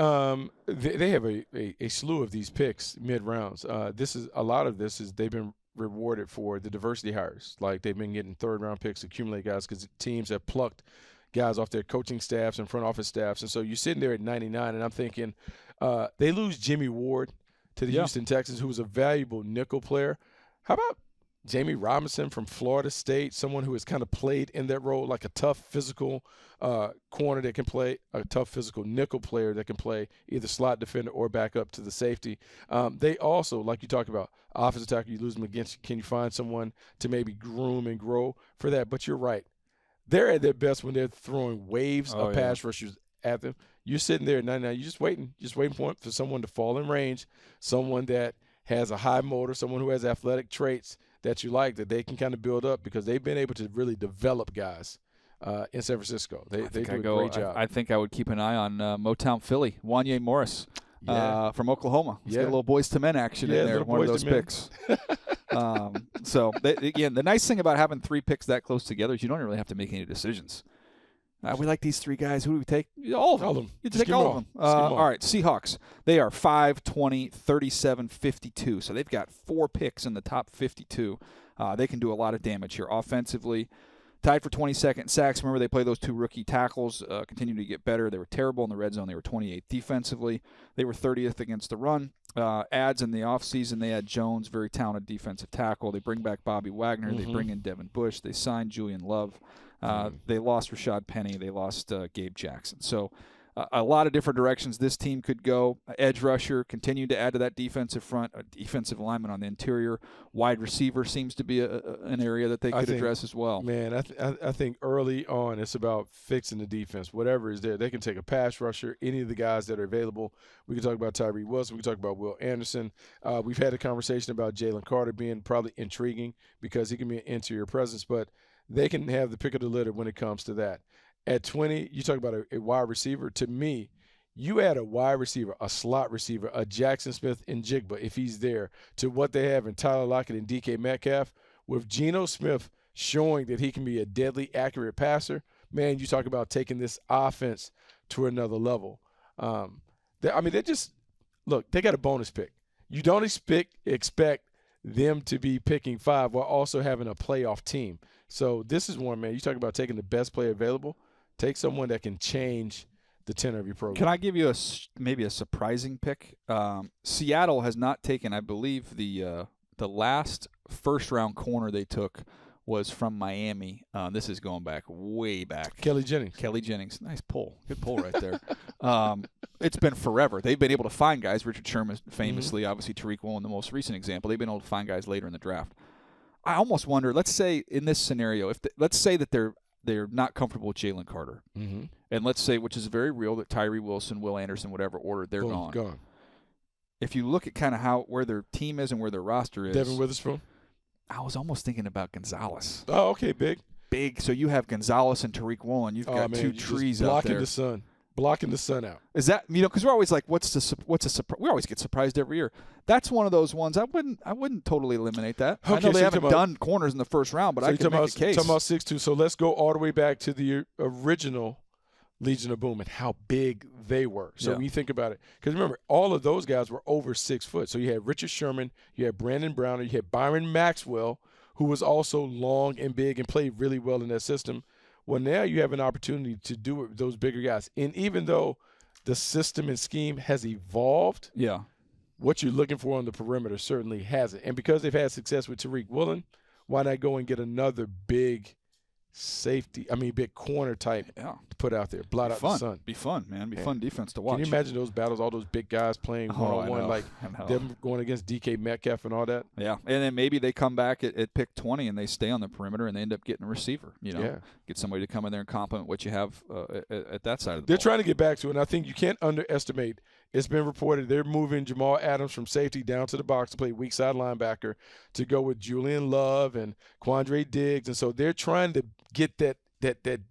they have a slew of these picks mid-rounds. A lot of this is they've been rewarded for the diversity hires. Like they've been getting third-round picks, accumulate guys, because teams have plucked guys off their coaching staffs and front office staffs. And so you're sitting there at 99, and I'm thinking they lose Jimmy Ward to the Houston Texans, who was a valuable nickel player. How about Jamie Robinson from Florida State, someone who has kind of played in that role, like a tough physical corner that can play, a tough physical nickel player that can play either slot defender or back up to the safety. They also, like you talked about, offensive tackle, you lose them against, can you find someone to maybe groom and grow for that? But you're right. They're at their best when they're throwing waves of pass rushers at them. You're sitting there at 99, you're just waiting for someone to fall in range, someone that has a high motor, someone who has athletic traits that you like, that they can kind of build up, because they've been able to really develop guys in San Francisco. They do a great job. I think I would keep an eye on Motown Philly, Wanye Morris from Oklahoma. Let's get a little Boys to Men action in there, one of those picks. So, again, the nice thing about having 3 picks that close together is you don't really have to make any decisions. We like these 3 guys. Who do we take? All of them. You take all of them. All right, Seahawks. They are 5, 20, 37, 52. So they've got 4 picks in the top 52. They can do a lot of damage here offensively. Tied for 22nd in sacks. Remember, they play those 2 rookie tackles, continue to get better. They were terrible in the red zone. They were 28th defensively. They were 30th against the run. Adds in the offseason, they had Jones, very talented defensive tackle. They bring back Bobby Wagner. They bring in Devin Bush. They signed Julian Love. They lost Rashad Penny. They lost Gabe Jackson. So a lot of different directions this team could go. Edge rusher, continue to add to that defensive front, a defensive lineman on the interior. Wide receiver seems to be an area that they could address as well. Man, I think early on it's about fixing the defense. Whatever is there, they can take a pass rusher, any of the guys that are available. We can talk about Tyree Wilson. We can talk about Will Anderson. We've had a conversation about Jalen Carter being probably intriguing because he can be an interior presence, but they can have the pick of the litter when it comes to that. At 20, you talk about a wide receiver. To me, you add a wide receiver, a slot receiver, a Jackson Smith and Jigba, if he's there, to what they have in Tyler Lockett and DK Metcalf, with Geno Smith showing that he can be a deadly accurate passer, man, you talk about taking this offense to another level. They just – look, they got a bonus pick. You don't expect them to be picking 5 while also having a playoff team. So this is one, man, you talk about taking the best player available. Take someone that can change the tenor of your program. Can I give you maybe a surprising pick? Seattle has not taken, I believe, the last first-round corner they took was from Miami. This is going back way back. Kelly Jennings. Nice pull. Good pull right there. It's been forever. They've been able to find guys. Richard Sherman famously, obviously Tariq Woolen, the most recent example. They've been able to find guys later in the draft. I almost wonder, let's say in this scenario, let's say that they're not comfortable with Jalen Carter. Mm-hmm. And let's say, which is very real, that Tyree Wilson, Will Anderson, whatever order, they're gone. If you look at kind of where their team is and where their roster is. Devin Witherspoon? I was almost thinking about Gonzalez. Oh, okay, big. So you have Gonzalez and Tariq Woolen. You've got 2 trees out there. Blocking the sun out. Is that, because we're always like, what's a surprise? We always get surprised every year. That's one of those ones. I wouldn't totally eliminate that. Okay, I know they haven't done corners in the first round, but I can make a case. Talking about 6'2", so let's go all the way back to the original Legion of Boom and how big they were. So when you think about it, because remember, all of those guys were over 6 foot. So you had Richard Sherman, you had Brandon Browner, you had Byron Maxwell, who was also long and big and played really well in that system. Well, now you have an opportunity to do it with those bigger guys. And even though the system and scheme has evolved, what you're looking for on the perimeter certainly hasn't. And because they've had success with Tariq Woolen, why not go and get another big big corner type to put out there, blot out the sun. Be fun, man. Be fun defense to watch. Can you imagine those battles, all those big guys playing one-on-one, like them going against DK Metcalf and all that? Yeah, and then maybe they come back at pick 20 and they stay on the perimeter and they end up getting a receiver, get somebody to come in there and complement what you have at that side of the ball. They're trying to get back to it, and I think you can't underestimate. It's been reported they're moving Jamal Adams from safety down to the box to play weak side linebacker to go with Julian Love and Quandre Diggs. And so they're trying to get that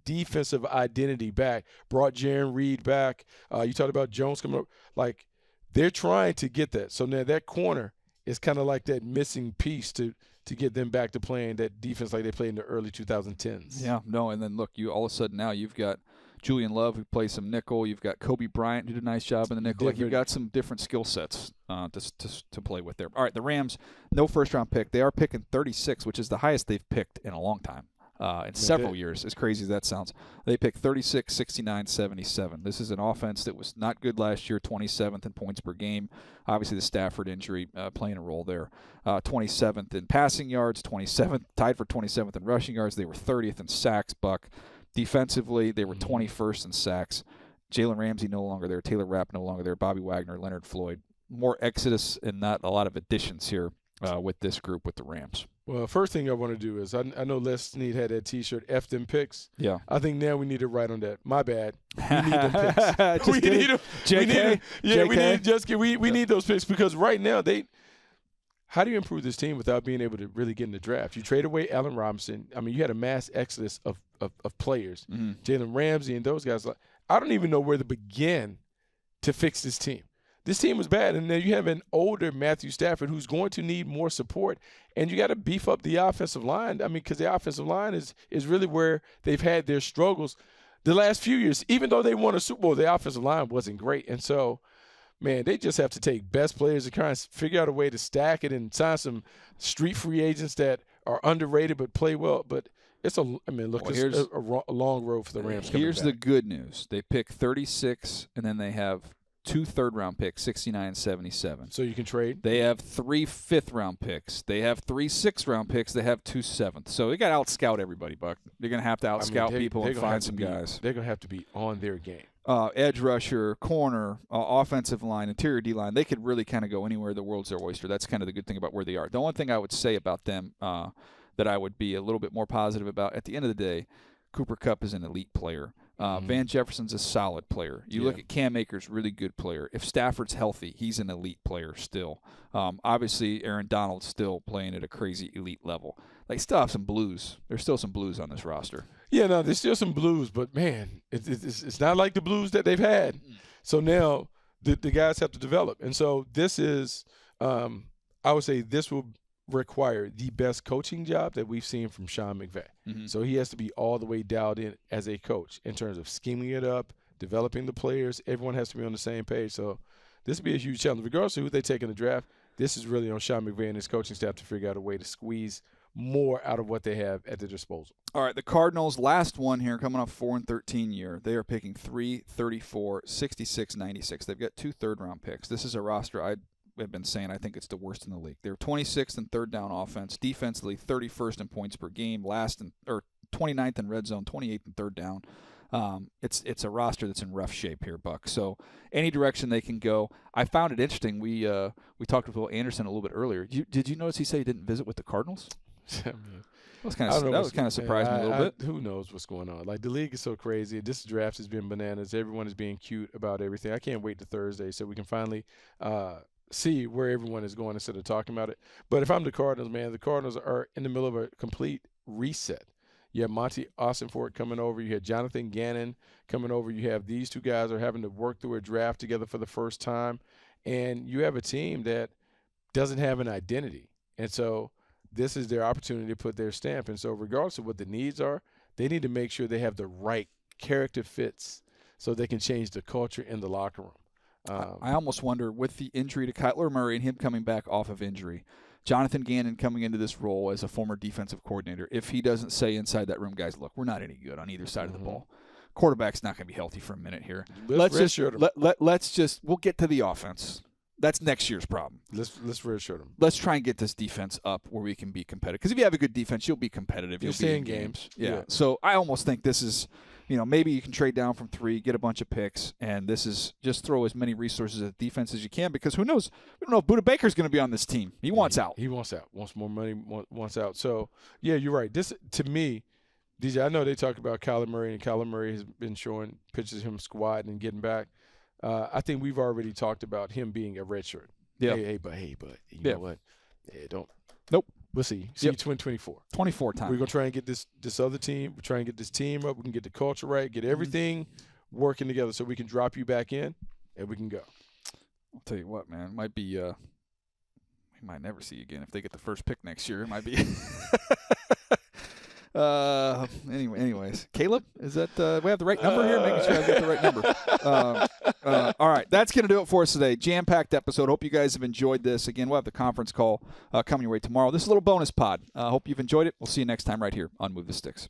defensive identity back. Brought Jaron Reed back. You talked about Jones coming up. Like, they're trying to get that. So now that corner is kind of like that missing piece to get them back to playing that defense like they played in the early 2010s. Yeah, no, and then look, you all of a sudden now you've got Julian Love, who plays some nickel. You've got Kobe Bryant, who did a nice job in the nickel. Like, you've got some different skill sets to play with there. All right, the Rams, no first-round pick. They are picking 36, which is the highest they've picked in a long time, in several years, as crazy as that sounds. They picked 36, 69, 77. This is an offense that was not good last year, 27th in points per game. Obviously, the Stafford injury playing a role there. 27th in passing yards, 27th, tied for 27th in rushing yards. They were 30th in sacks, Buck. Defensively, they were 21st in sacks. Jalen Ramsey no longer there. Taylor Rapp no longer there. Bobby Wagner, Leonard Floyd. More exodus and not a lot of additions here with this group with the Rams. Well, first thing I want to do is I know Les Snead had that T-shirt, F them picks. Yeah. I think now we need to write on that. My bad. We need them picks. we need them. We need those picks because right now how do you improve this team without being able to really get in the draft? You trade away Allen Robinson. I mean, you had a mass exodus of players. Mm-hmm. Jalen Ramsey and those guys. I don't even know where to begin to fix this team. This team was bad, and then you have an older Matthew Stafford who's going to need more support, and you got to beef up the offensive line. I mean, because the offensive line is really where they've had their struggles the last few years. Even though they won a Super Bowl, the offensive line wasn't great. And so, man, they just have to take best players and kind of figure out a way to stack it and sign some street free agents that are underrated but play well. But It's a long road for the Rams. Here's the good news: they pick 36, and then they have 2 third-round picks, 69 and 77. So you can trade. They have 3 fifth-round picks. They have 3 sixth-round picks. They have 2 seventh. So they got to out-scout everybody, Buck. They're going to have to out-scout people and find some guys. They're going to have to be on their game. Edge rusher, corner, offensive line, interior D-line. They could really kind of go anywhere. The world's their oyster. That's kind of the good thing about where they are. The only thing I would say about them that I would be a little bit more positive about, at the end of the day, Cooper Kupp is an elite player. Van Jefferson's a solid player. You look at Cam Akers, really good player. If Stafford's healthy, he's an elite player still. Obviously, Aaron Donald's still playing at a crazy elite level. They still have some blues. There's still some blues on this roster. Yeah, no, there's still some blues, but, man, it's not like the blues that they've had. So now the guys have to develop. And so this is I would say this will require the best coaching job that we've seen from Sean McVay. So he has to be all the way dialed in as a coach in terms of scheming it up, developing the players. Everyone has to be on the same page. So this will be a huge challenge. Regardless of who they take in the draft, this is really on Sean McVay and his coaching staff to figure out a way to squeeze more out of what they have at their disposal. All right, the Cardinals, last one here, coming off 4-13 year. They are picking 3, 34, 66, 96. They've got 2 third-round picks. This is a roster I've been saying I think it's the worst in the league. They're 26th in third down offense, defensively 31st in points per game, 29th in red zone, 28th in third down. It's a roster that's in rough shape here, Buck. So any direction they can go. I found it interesting. We talked with Will Anderson a little bit earlier. Did you notice he said he didn't visit with the Cardinals? That was kind of surprised me a little bit. Who knows what's going on? Like, the league is so crazy. This draft has been bananas. Everyone is being cute about everything. I can't wait to Thursday so we can finally see where everyone is going instead of talking about it. But if I'm the Cardinals, man, the Cardinals are in the middle of a complete reset. You have Monty Austinford coming over. You have Jonathan Gannon coming over. You have these 2 guys are having to work through a draft together for the first time. And you have a team that doesn't have an identity. And so this is their opportunity to put their stamp. And so regardless of what the needs are, they need to make sure they have the right character fits so they can change the culture in the locker room. I almost wonder, with the injury to Kyler Murray and him coming back off of injury, Jonathan Gannon coming into this role as a former defensive coordinator, if he doesn't say inside that room, guys, look, we're not any good on either side of the ball. Quarterback's not going to be healthy for a minute here. We'll get to the offense. That's next year's problem. Let's reassure them. Let's try and get this defense up where we can be competitive. Because if you have a good defense, you'll be competitive. You'll be in games. Yeah. So I almost think this is, maybe you can trade down from 3, get a bunch of picks, and this is just throw as many resources at defense as you can. Because who knows? We don't know if Budda Baker's going to be on this team. He wants out. He wants out. Wants more money. Wants out. So yeah, you're right. This, to me, DJ, I know they talk about Kyler Murray, and Kyler Murray has been showing pictures of him squatting and getting back. I think we've already talked about him being a redshirt. Yeah. Hey, but you know what? Don't. Nope. We'll see. See you 24. 24 times. We're gonna try and get this other team. We're trying to get this team up. We can get the culture right. Get everything working together, so we can drop you back in, and we can go. I'll tell you what, man. It might be. We might never see you again if they get the first pick next year. It might be. Anyways, Caleb, is that we have the right number here? Making sure I get the right number. All right, that's going to do it for us today. Jam-packed episode. Hope you guys have enjoyed this. Again, we'll have the conference call coming your way tomorrow. This is a little bonus pod. Hope you've enjoyed it. We'll see you next time right here on Move the Sticks.